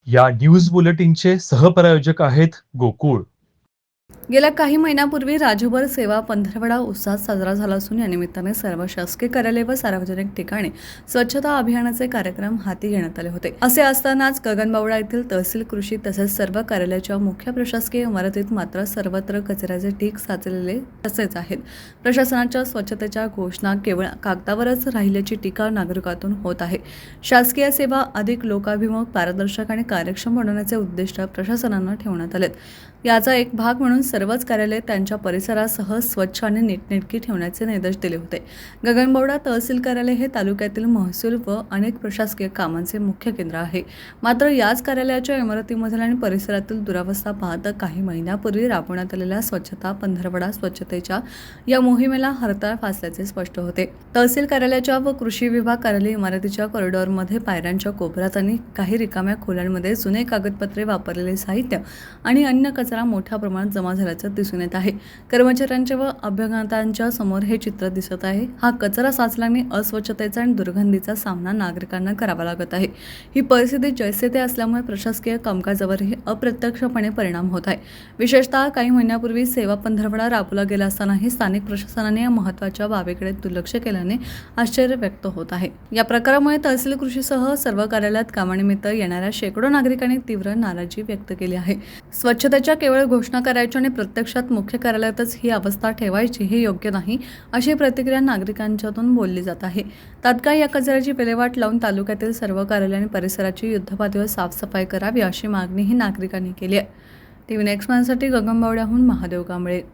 या न्यूज बुलेटिनचे सहप्रायोजक आहेत गोकुळ. गेल्या काही महिन्यांपूर्वी राज्यभर सेवा पंधरवडा उत्साहात साजरा झाला असून या निमित्ताने सर्व शासकीय कार्यालय व सार्वजनिक ठिकाणी स्वच्छता अभियानाचे कार्यक्रम हाती घेण्यात आले होते. असे असतानाच गगनबावडा येथील तहसील कृषी तसेच सर्व कार्यालयाच्या मुख्य प्रशासकीय इमारतीत मात्र सर्वत्र कचऱ्याचे ढीग साचलेले तसेच आहेत. प्रशासनाच्या स्वच्छतेच्या घोषणा केवळ कागदावरच राहिल्याची टीका नागरिकातून होत आहे. शासकीय सेवा अधिक लोकाभिमुख, पारदर्शक आणि कार्यक्षम बनवण्याचे उद्दिष्ट प्रशासनानं ठेवण्यात आलेत. याचा एक भाग म्हणून सर्वच कार्यालय त्यांच्या परिसरासह स्वच्छ आणि नीटनेटकी ठेवण्याचे निर्देश दिले होते. गगनबावडा तहसील कार्यालय हे तालुक्यातील महसूल व अनेक प्रशासकीय कामांचे मुख्य केंद्र आहे. मात्र याच कार्यालयाच्या इमारतीमधील आणि परिसरातील दुरावस्था पाहता काही महिन्यापूर्वी राबवण्यात आलेल्या स्वच्छता पंधरवडा स्वच्छतेच्या या मोहिमेला हरताळ फासल्याचे स्पष्ट होते. तहसील कार्यालयाच्या व कृषी विभाग कार्यालय इमारतीच्या कॉरिडॉरमध्ये पायऱ्यांच्या कोपऱ्यात आणि काही रिकाम्या खोल्यांमध्ये जुने कागदपत्रे, वापरलेले साहित्य आणि अन्य कचरा मोठ्या प्रमाणात जमा झाल्याचं दिसून येत आहे. कर्मचाऱ्यांच्या व अभ्यागतांच्या समोर हे चित्र दिसत आहे. हा कचरा साचल्याने अस्वच्छतेचा आणि दुर्गंधीचा सामना नागरिकांना करावा लागत आहे. ही परिस्थिती जैसे ते असल्यामुळे प्रशासकीय कामकाजावरही अप्रत्यक्षपणे परिणाम होत आहे. विशेषतः काही महिन्यापूर्वी सेवा पंधरवडा राबवला गेला असतानाही स्थानिक प्रशासनाने या महत्त्वाच्या बाबीकडे दुर्लक्ष केल्याने आश्चर्य व्यक्त होत आहे. या प्रकारामुळे तहसील कृषीसह सर्व कार्यालयात कामानिमित्त येणाऱ्या शेकडो नागरिकांनी तीव्र नाराजी व्यक्त केली आहे. स्वच्छतेच्या केवळ घोषणा करायच्या आणि प्रत्यक्षात मुख्य कार्यालयातच ही अवस्था ठेवायची हे योग्य नाही, अशी प्रतिक्रिया नागरिकांच्यातून बोलली जात आहे. तात्काळ या कचऱ्याची विल्हेवाट लावून तालुक्यातील सर्व कार्यालय आणि परिसराची युद्धपातळीवर साफसफाई करावी अशी मागणीही नागरिकांनी केली आहे. TV नेक्स्ट साठी गगनबावड्याहून महादेव कांबळे.